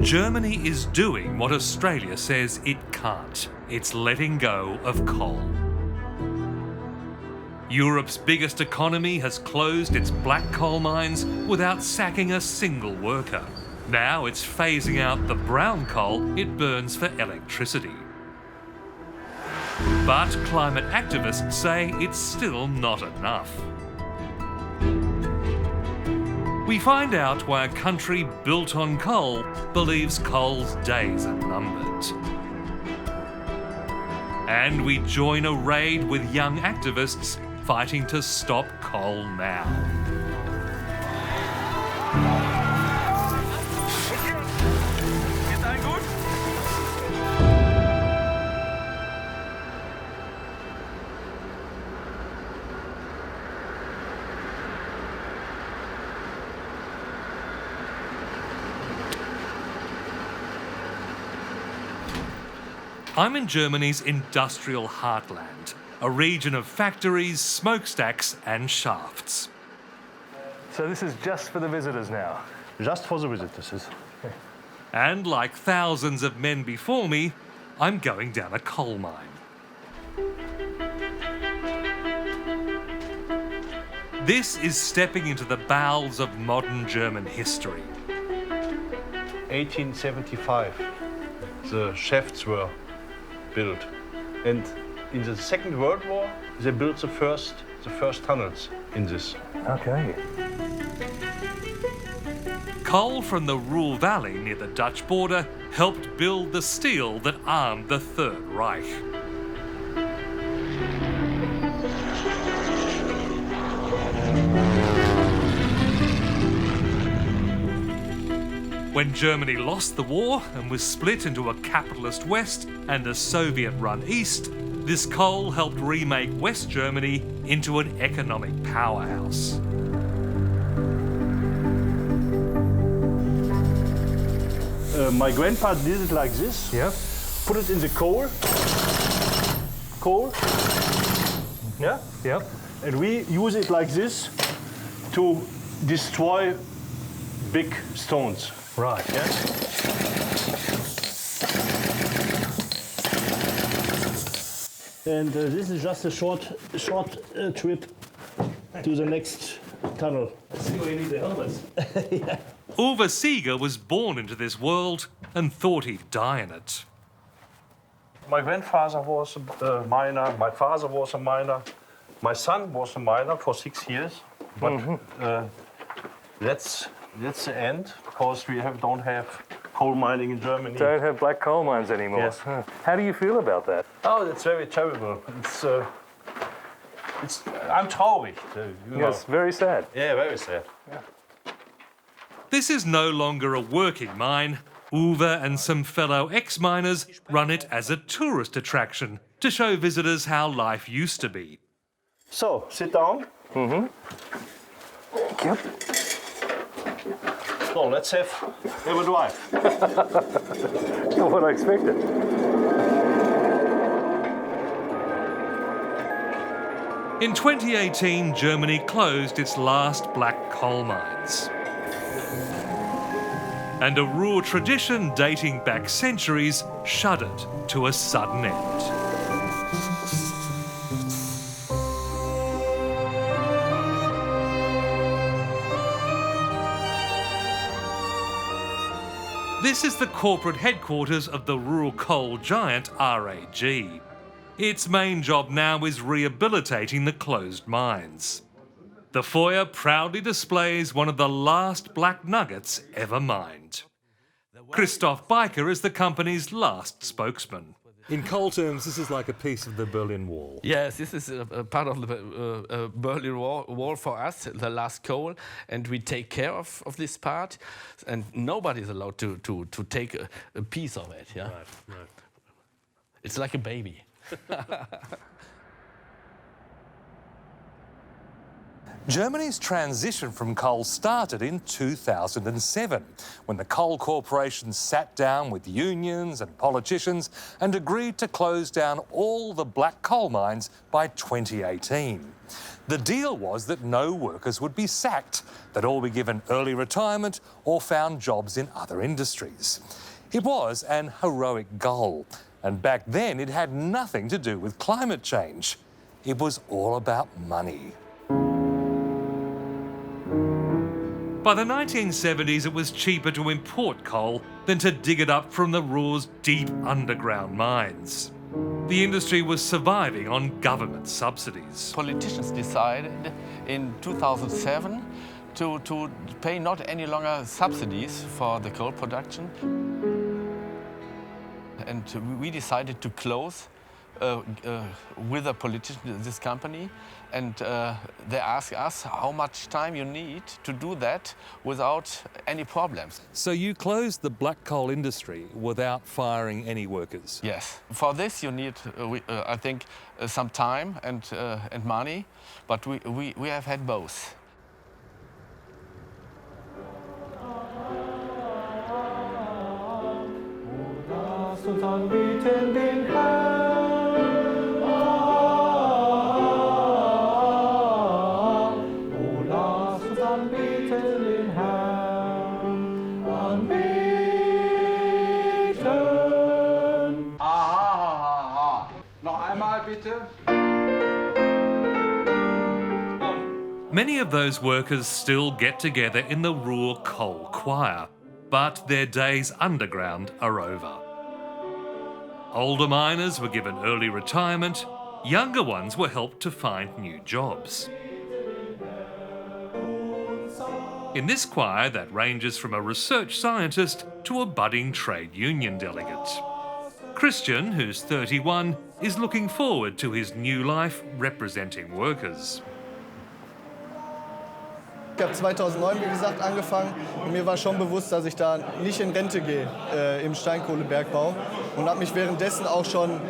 Germany is doing what Australia says it can't. It's letting go of coal. Europe's biggest economy has closed its black coal mines without sacking a single worker. Now it's phasing out the brown coal it burns for electricity. But climate activists say it's still not enough. We find out why a country built on coal believes coal's days are numbered. And we join a raid with young activists fighting to stop coal now. I'm in Germany's industrial heartland, a region of factories, smokestacks and shafts. So this is just for the visitors now? Just for the visitors, yes. And like thousands of men before me, I'm going down a coal mine. This is stepping into the bowels of modern German history. 1875, the shafts were built. And in the Second World War, they built the first tunnels in this. Okay. Coal from the Ruhr Valley near the Dutch border helped build the steel that armed the Third Reich. When Germany lost the war and was split into a capitalist West and a Soviet-run East, this coal helped remake West Germany into an economic powerhouse. My grandpa did it like this. Yep. Put it in the coal. Yeah, yep. And we use it like this to destroy big stones. Right. Yeah? And this is just a short trip to the next tunnel. I see why you need the helmets. Yeah. Uwe Seeger was born into this world and thought he'd die in it. My grandfather was a miner, my father was a miner, my son was a miner for 6 years. But that's the end, because we don't have coal mining in Germany. Don't have black coal mines anymore. Yes. Huh. How do you feel about that? Oh, that's very terrible. I'm traurig. Yes, very sad. Yeah, very sad. This is no longer a working mine. Uwe and some fellow ex-miners run it as a tourist attraction to show visitors how life used to be. So, sit down. Yep. So, let's have a drive. Not what I expected. In 2018, Germany closed its last black coal mines. And a Ruhr tradition dating back centuries shuddered to a sudden end. This is the corporate headquarters of the Ruhr coal giant RAG. Its main job now is rehabilitating the closed mines. The foyer proudly displays one of the last black nuggets ever mined. Christoph Beiker is the company's last spokesman. In coal terms, this is like a piece of the Berlin Wall. Yes, this is a part of the Berlin Wall for us, the last coal, and we take care of this part, and nobody is allowed to take a piece of it. Yeah, Right. it's like a baby. Germany's transition from coal started in 2007, when the coal corporations sat down with unions and politicians and agreed to close down all the black coal mines by 2018. The deal was that no workers would be sacked, they'd all be given early retirement or found jobs in other industries. It was an heroic goal, and back then it had nothing to do with climate change. It was all about money. By the 1970s, it was cheaper to import coal than to dig it up from the Ruhr's deep underground mines. The industry was surviving on government subsidies. Politicians decided in 2007 to pay not any longer subsidies for the coal production. And we decided to close with a politician, this company, and they asked us how much time you need to do that without any problems. So you closed the black coal industry without firing any workers? Yes. For this you need, I think, some time and money, but we have had both. Uns anbieten den Herrn. Oh, lass uns anbieten den Herrn. Anbeten. Noch einmal bitte. Many of those workers still get together in the Ruhr Coal Choir, but their days underground are over. Older miners were given early retirement, younger ones were helped to find new jobs. In this choir that ranges from a research scientist to a budding trade union delegate. Christian, who's 31, is looking forward to his new life representing workers. Ich habe 2009, wie gesagt, angefangen und mir war schon bewusst, dass ich da nicht in Rente gehe im Steinkohlebergbau und habe mich währenddessen auch schon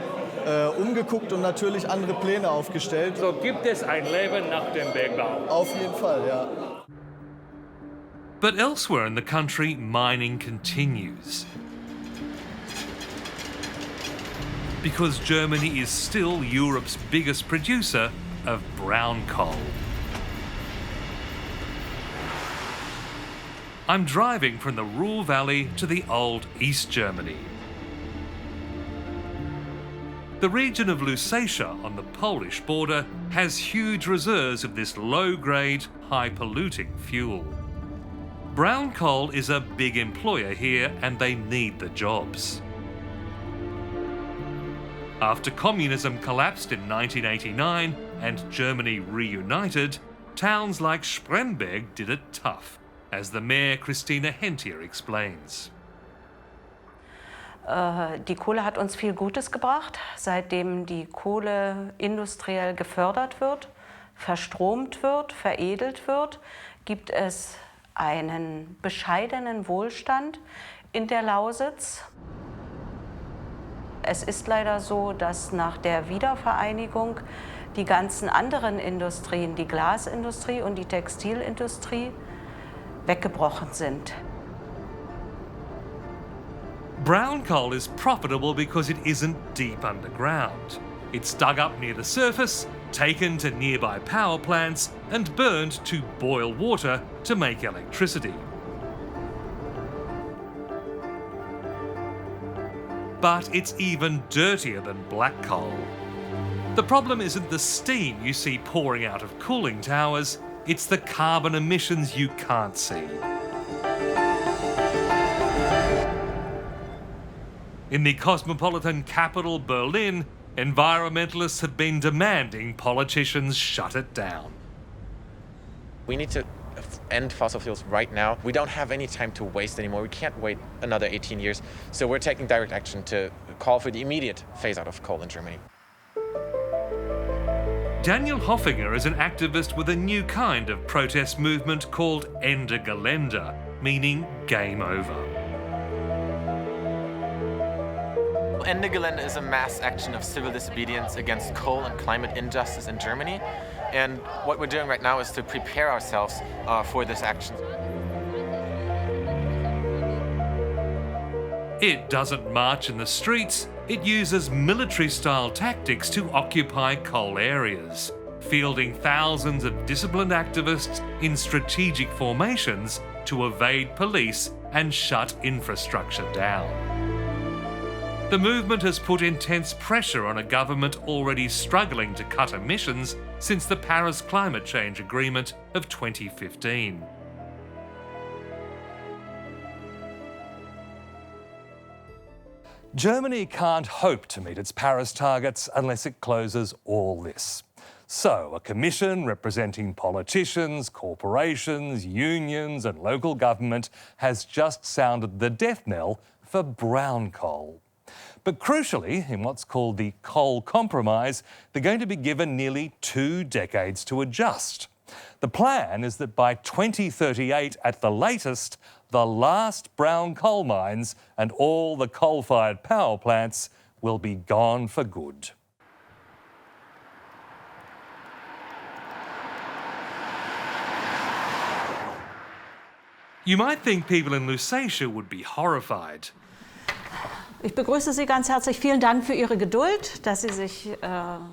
umgeguckt und natürlich andere Pläne aufgestellt. So gibt es ein Leben nach dem Bergbau? Auf jeden Fall, ja. But elsewhere in the country, mining continues. Because Germany is still Europe's biggest producer of brown coal. I'm driving from the Ruhr Valley to the old East Germany. The region of Lusatia on the Polish border has huge reserves of this low-grade, high-polluting fuel. Brown coal is a big employer here and they need the jobs. After communism collapsed in 1989 and Germany reunited, towns like Spremberg did it tough, as the mayor Christina Hentier explains. Die Kohle hat uns viel Gutes gebracht, seitdem die Kohle industriell gefördert wird, verstromt wird, veredelt wird, gibt es einen bescheidenen Wohlstand in der Lausitz. Es ist leider so, dass nach der Wiedervereinigung die ganzen anderen Industrien, die Glasindustrie und die Textilindustrie, weggebrochen sind. Brown coal is profitable because it isn't deep underground. It's dug up near the surface, taken to nearby power plants, and burned to boil water to make electricity. But it's even dirtier than black coal. The problem isn't the steam you see pouring out of cooling towers, it's the carbon emissions you can't see. In the cosmopolitan capital, Berlin, environmentalists have been demanding politicians shut it down. We need to end fossil fuels right now. We don't have any time to waste anymore. We can't wait another 18 years. So we're taking direct action to call for the immediate phase out of coal in Germany. Daniel Hofinger is an activist with a new kind of protest movement called Ende Gelände, meaning game over. Ende Gelände is a mass action of civil disobedience against coal and climate injustice in Germany. And what we're doing right now is to prepare ourselves for this action. It doesn't march in the streets, it uses military-style tactics to occupy coal areas, fielding thousands of disciplined activists in strategic formations to evade police and shut infrastructure down. The movement has put intense pressure on a government already struggling to cut emissions since the Paris Climate Change Agreement of 2015. Germany can't hope to meet its Paris targets unless it closes all this. So, a commission representing politicians, corporations, unions and local government has just sounded the death knell for brown coal. But crucially, in what's called the Coal Compromise, they're going to be given nearly 2 decades to adjust. The plan is that by 2038 at the latest, the last brown coal mines and all the coal-fired power plants will be gone for good. You might think people in Lusatia would be horrified. Ich begrüße Sie ganz herzlich. Vielen Dank für Ihre Geduld, dass Sie sich...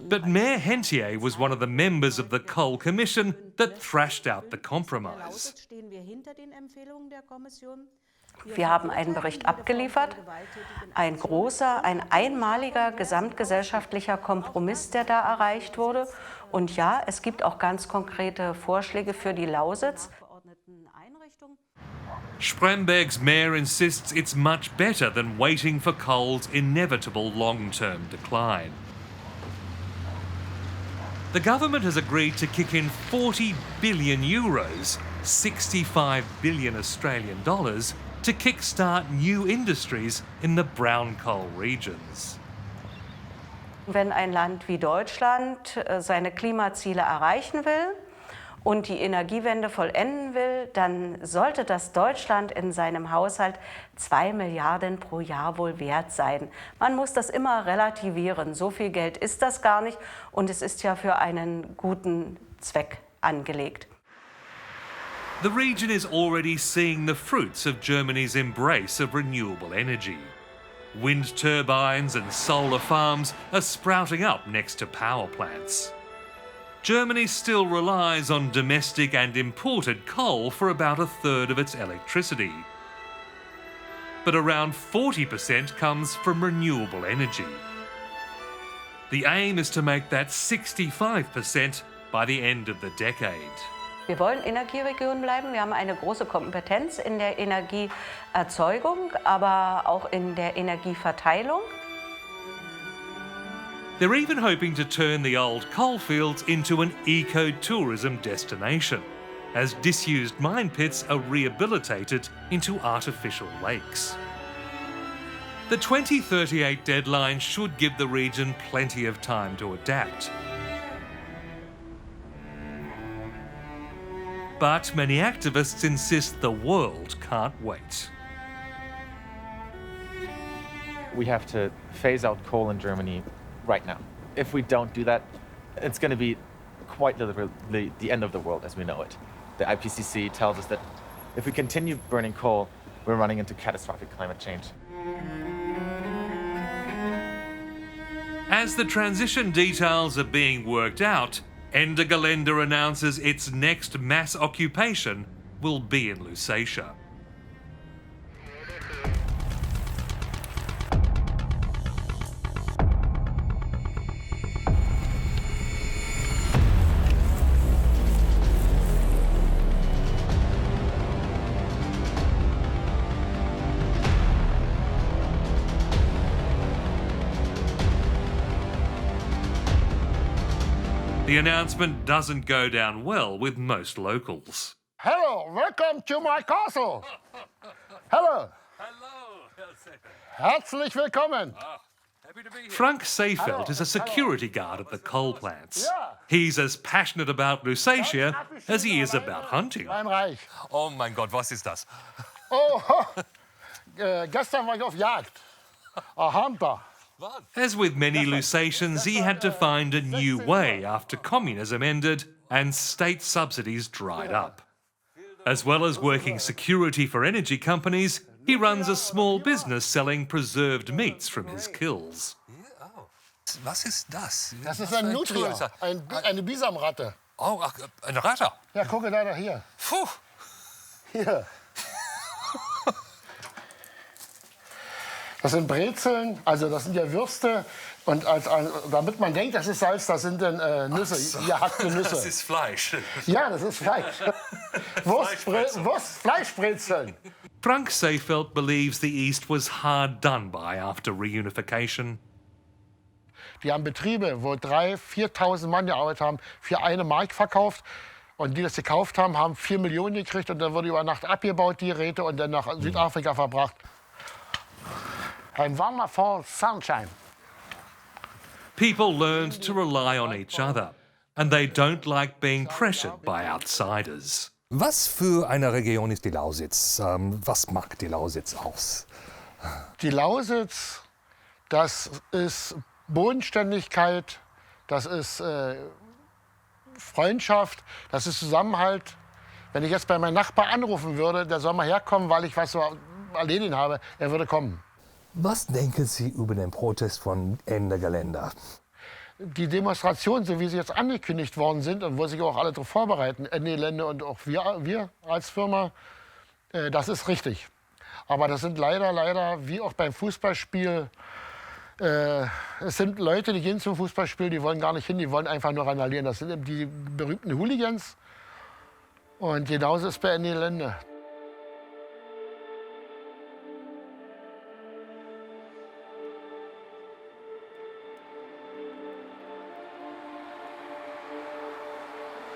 But Mayor Hentier was one of the members of the Coal Commission that thrashed out the compromise. Wir haben einen Bericht abgeliefert, ein großer, ein einmaliger gesamtgesellschaftlicher Kompromiss, der da erreicht wurde. Und ja, es gibt auch ganz konkrete Vorschläge für die Lausitz. Spremberg's mayor insists it's much better than waiting for coal's inevitable long-term decline. The government has agreed to kick in 40 billion euros, 65 billion Australian dollars, to kickstart new industries in the brown coal regions. Wenn ein Land wie Deutschland seine Klimaziele erreichen will und die Energiewende vollenden will, dann sollte das Deutschland in seinem Haushalt 2 Milliarden pro Jahr wohl wert sein. Man muss das immer relativieren. So viel Geld ist das gar nicht und es ist ja für einen guten Zweck angelegt. The region is already seeing the fruits of Germany's embrace of renewable energy. Wind turbines and solar farms are sprouting up next to power plants. Germany still relies on domestic and imported coal for about 1/3 of its electricity. But around 40% comes from renewable energy. The aim is to make that 65% by the end of the decade. Wir wollen Energieregion bleiben. Wir haben eine große Kompetenz in der Energieerzeugung, aber auch in der Energieverteilung. They're even hoping to turn the old coalfields into an eco-tourism destination, as disused mine pits are rehabilitated into artificial lakes. The 2038 deadline should give the region plenty of time to adapt. But many activists insist the world can't wait. We have to phase out coal in Germany right now. If we don't do that, it's going to be quite literally the end of the world as we know it. The IPCC tells us that if we continue burning coal, we're running into catastrophic climate change. As the transition details are being worked out, Ende Gelände announces its next mass occupation will be in Lusatia. The announcement doesn't go down well with most locals. Hello, welcome to my castle. Hello. Herzlich willkommen. Frank Seefeld is a security guard at the coal plants. He's as passionate about Lusatia as he is about hunting. Oh mein Gott, was ist das? Oh, gestern war ich auf Jagd. A hunter. As with many Lusatians, he had to find a new way after communism ended and state subsidies dried up. As well as working security for energy companies, he runs a small business selling preserved meats from his kills. Was ist das? Das ist ein Nutria, eine Bisamratte. Oh, ach, eine Ratte. Ja, gucke da hier. Puh. Hier. Das sind Brezeln, also das sind ja Würste. Und damit man denkt, das ist Salz, das sind dann Nüsse, gehackte Nüsse. Das ist Fleisch. Ja, das ist Fleisch. Fleischbrezeln. Frank Seefeld believes the East was hard done by after reunification. Die haben Betriebe, wo 3.000, 4.000 Mann gearbeitet haben, für 1 Mark verkauft. Und die das gekauft haben, haben 4 Millionen gekriegt. Und dann wurde über Nacht abgebaut, die Geräte, und dann nach Südafrika verbracht. Ein wonderful sunshine. People learned to rely on each other, and they don't like being pressured by outsiders. Was für eine Region ist die Lausitz? Was macht die Lausitz aus? Die Lausitz, das ist Bodenständigkeit, das ist Freundschaft, das ist Zusammenhalt. Wenn ich jetzt bei meinem Nachbar anrufen würde, der soll mal herkommen, weil ich was so erledigen habe, er würde kommen. Was denken Sie über den Protest von Ende Gelände? Die Demonstrationen, so wie sie jetzt angekündigt worden sind und wo sich auch alle darauf vorbereiten, Ende Gelände und auch wir als Firma, das ist richtig. Aber das sind leider, wie auch beim Fußballspiel, es sind Leute, die gehen zum Fußballspiel, die wollen gar nicht hin, die wollen einfach nur randalieren. Das sind eben die berühmten Hooligans. Und genauso ist es bei Ende Gelände.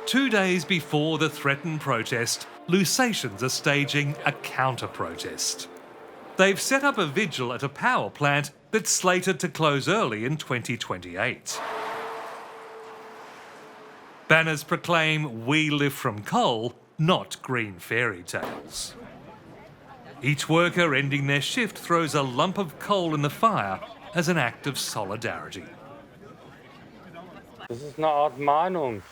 Two days before the threatened protest, Lusatians are staging a counter-protest. They've set up a vigil at a power plant that's slated to close early in 2028. Banners proclaim "We live from coal, not green fairy tales." Each worker ending their shift throws a lump of coal in the fire as an act of solidarity. Das ist eine Art Mahnung,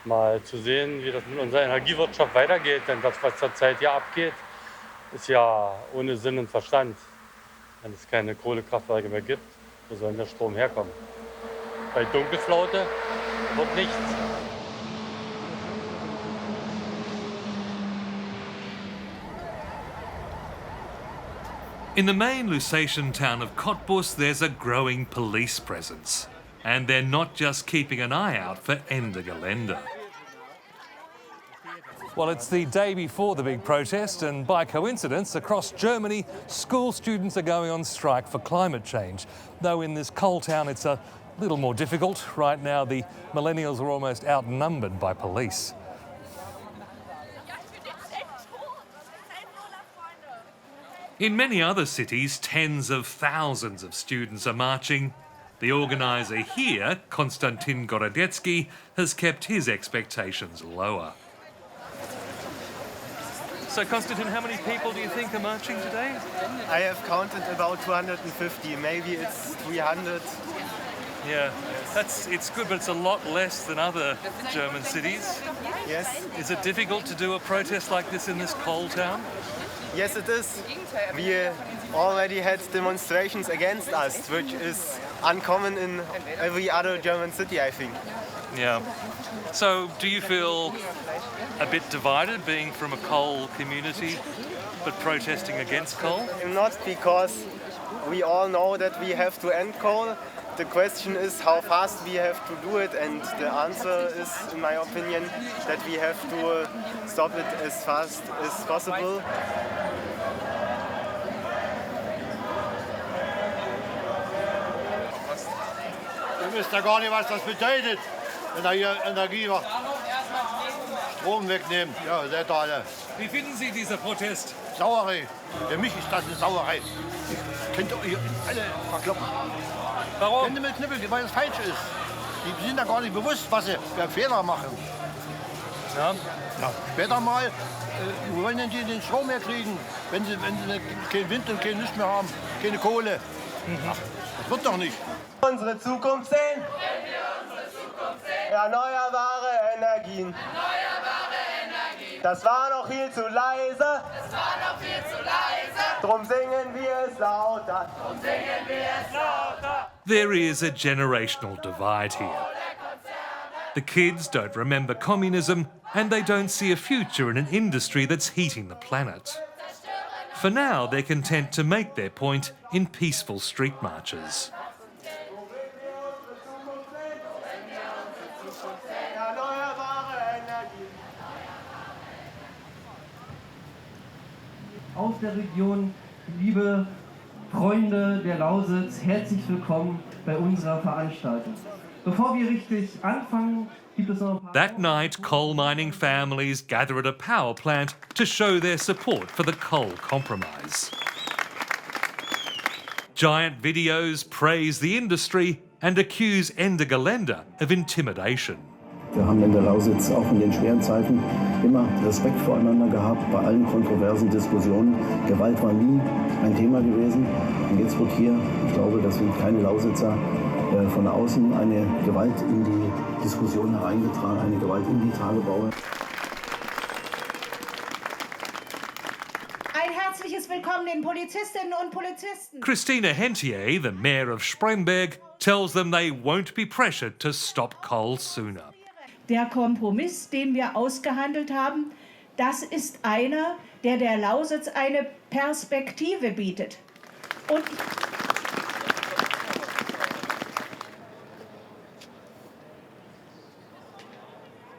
mal zu sehen, wie das mit unserer Energiewirtschaft weitergeht. Denn das, was zurzeit hier abgeht, ist ja ohne Sinn und Verstand. Wenn es keine Kohlekraftwerke mehr gibt, wo soll der Strom herkommen? Bei Dunkelflaute wird nichts. In the main Lusatian town of Cottbus, there's a growing police presence. And they're not just keeping an eye out for Ende Gelände. Well, it's the day before the big protest, and by coincidence, across Germany, school students are going on strike for climate change. Though in this coal town, it's a little more difficult. Right now, the millennials are almost outnumbered by police. In many other cities, tens of thousands of students are marching. The organiser here, Konstantin Gorodetsky, has kept his expectations lower. So, Konstantin, how many people do you think are marching today? I have counted about 250, maybe it's 300. Yeah, it's good, but it's a lot less than other German cities. Yes. Is it difficult to do a protest like this in this coal town? Yes, it is. We already had demonstrations against us, which is uncommon in every other German city, I think. Yeah. So, do you feel a bit divided being from a coal community but protesting against coal? Not because we all know that we have to end coal. The question is how fast we have to do it, and the answer is, in my opinion, that we have to stop it as fast as possible. Ihr wisst ja gar nicht, was das bedeutet, wenn er hier Energie macht. Strom wegnimmt. Ja, seht ihr alle. Wie finden Sie dieser Protest? Sauerei. Für mich ist das eine Sauerei. Könnt ihr alle verkloppen. Warum? Wenn du mit Knippel, weil es falsch ist. Die sind da gar nicht bewusst, was sie für Fehler machen. Ja. Ja, später mal, wo wollen denn die den Strom mehr kriegen, wenn sie keinen Wind und kein Licht mehr haben, keine Kohle. Ja. Das wird doch nicht. Unsere Zukunft sehen. Erneuerbare Energien. Das war noch viel zu leise. Drum singen wir es lauter. There is a generational divide here. The kids don't remember communism and they don't see a future in an industry that's heating the planet. For now, they're content to make their point in peaceful street marches. Aus der Region, liebe Freunde der Lausitz, herzlich willkommen bei unserer Veranstaltung. Bevor wir richtig anfangen, gibt es noch ein paar... That night, coal mining families gather at a power plant to show their support for the coal compromise. Giant videos praise the industry and accuse Ende Gelände of intimidation. Wir haben in der Lausitz auch in den schweren Zeiten immer Respekt voreinander gehabt, bei allen kontroversen Diskussionen. Gewalt war nie ein Thema gewesen. Und jetzt wird hier, ich glaube, das sind keine Lausitzer, von außen eine Gewalt in die Diskussion hereingetragen, eine Gewalt in die Tagebaue. Ein herzliches Willkommen den Polizistinnen und Polizisten. Christina Hentier, the mayor of Spremberg, tells them they won't be pressured to stop coal sooner. Der Kompromiss, den wir ausgehandelt haben, das ist einer, der Lausitz eine Perspektive bietet. Und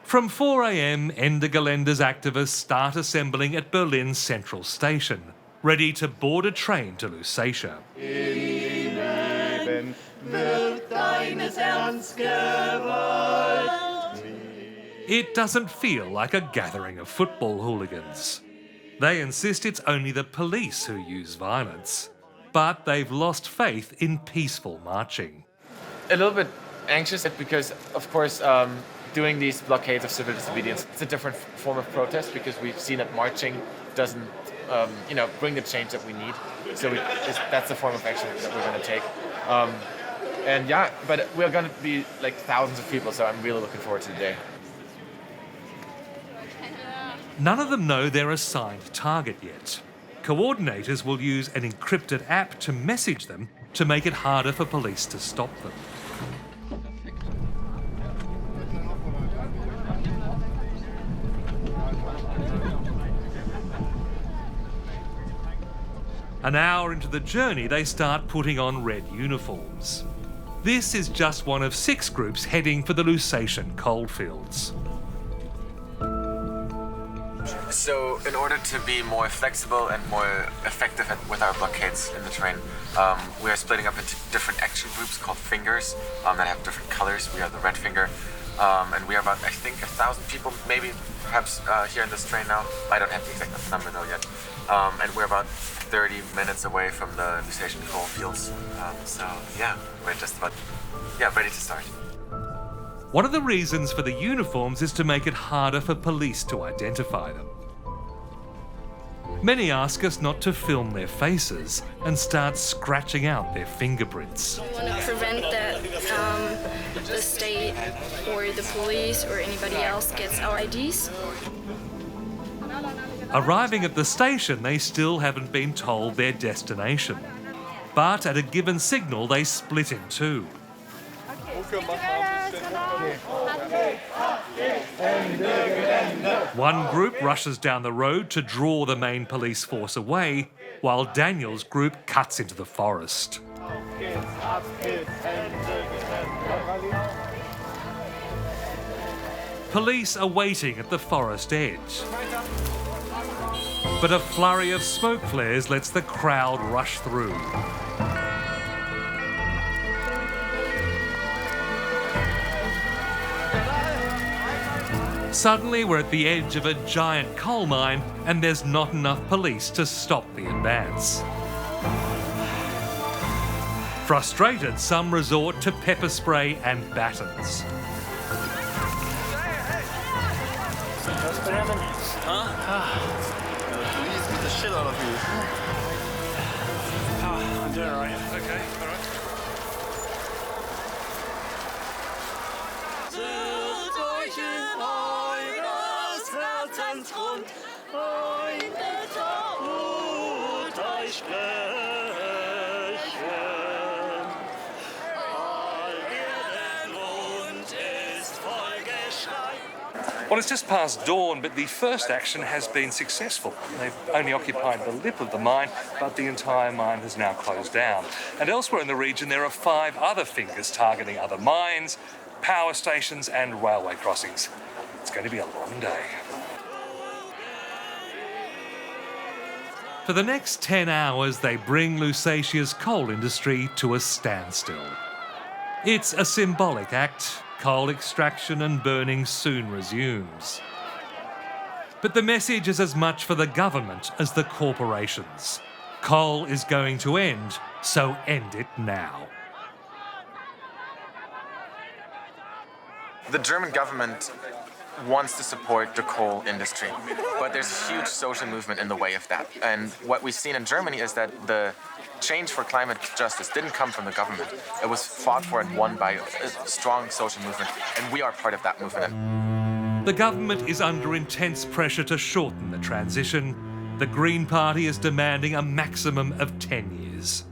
From 4 a.m, Ende Gelände's activists start assembling at Berlin's central station, ready to board a train to Lusatia. It doesn't feel like a gathering of football hooligans. They insist it's only the police who use violence, but they've lost faith in peaceful marching. A little bit anxious because, of course, doing these blockades of civil disobedience, it's a different form of protest because we've seen that marching doesn't, bring the change that we need. So that's the form of action that we're going to take. But we're going to be like thousands of people, so I'm really looking forward to the day. None of them know their assigned target yet. Coordinators will use an encrypted app to message them to make it harder for police to stop them. An hour into the journey, they start putting on red uniforms. This is just one of 6 groups heading for the Lusatian coalfields. So in order to be more flexible and more effective with our blockades in the terrain, we are splitting up into different action groups called fingers that have different colors. We are the red finger, and we are about, I think, 1,000 people, maybe perhaps here in this train now. I don't have the exact number though yet. And we're about 30 minutes away from the Lusatian coal fields. We're just about ready to start. One of the reasons for the uniforms is to make it harder for police to identify them. Many ask us not to film their faces and start scratching out their fingerprints. We want to prevent that the state or the police or anybody else gets our IDs. Arriving at the station, they still haven't been told their destination. But at a given signal, they split in two. One group rushes down the road to draw the main police force away, while Daniel's group cuts into the forest. Police are waiting at the forest edge. But a flurry of smoke flares lets the crowd rush through. Suddenly, we're at the edge of a giant coal mine and there's not enough police to stop the advance. Frustrated, some resort to pepper spray and batons. Please beat the shit out of you. I'm doing all right. Okay, all right. rund. Freunde, tut euch sprechen. All Erden rund ist voll Geschrei. Well, it's just past dawn, but the first action has been successful. They've only occupied the lip of the mine, but the entire mine has now closed down. And elsewhere in the region, there are 5 other fingers targeting other mines, power stations and railway crossings. It's going to be a long day. For the next 10 hours, they bring Lusatia's coal industry to a standstill. It's a symbolic act. Coal extraction and burning soon resumes. But the message is as much for the government as the corporations. Coal is going to end, so end it now. The German government wants to support the coal industry, but there's a huge social movement in the way of that. And what we've seen in Germany is that the change for climate justice didn't come from the government. It was fought for and won by a strong social movement, and we are part of that movement. The government is under intense pressure to shorten the transition. The Green Party is demanding a maximum of 10 years.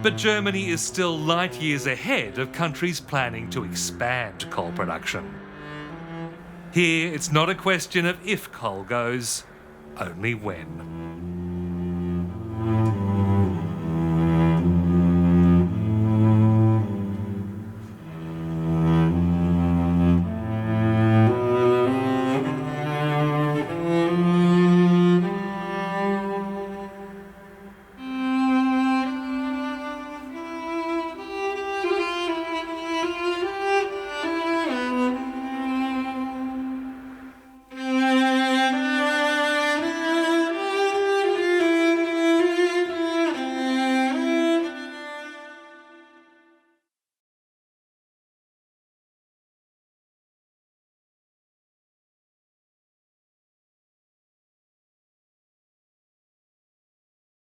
But Germany is still light years ahead of countries planning to expand coal production. Here, it's not a question of if coal goes, only when.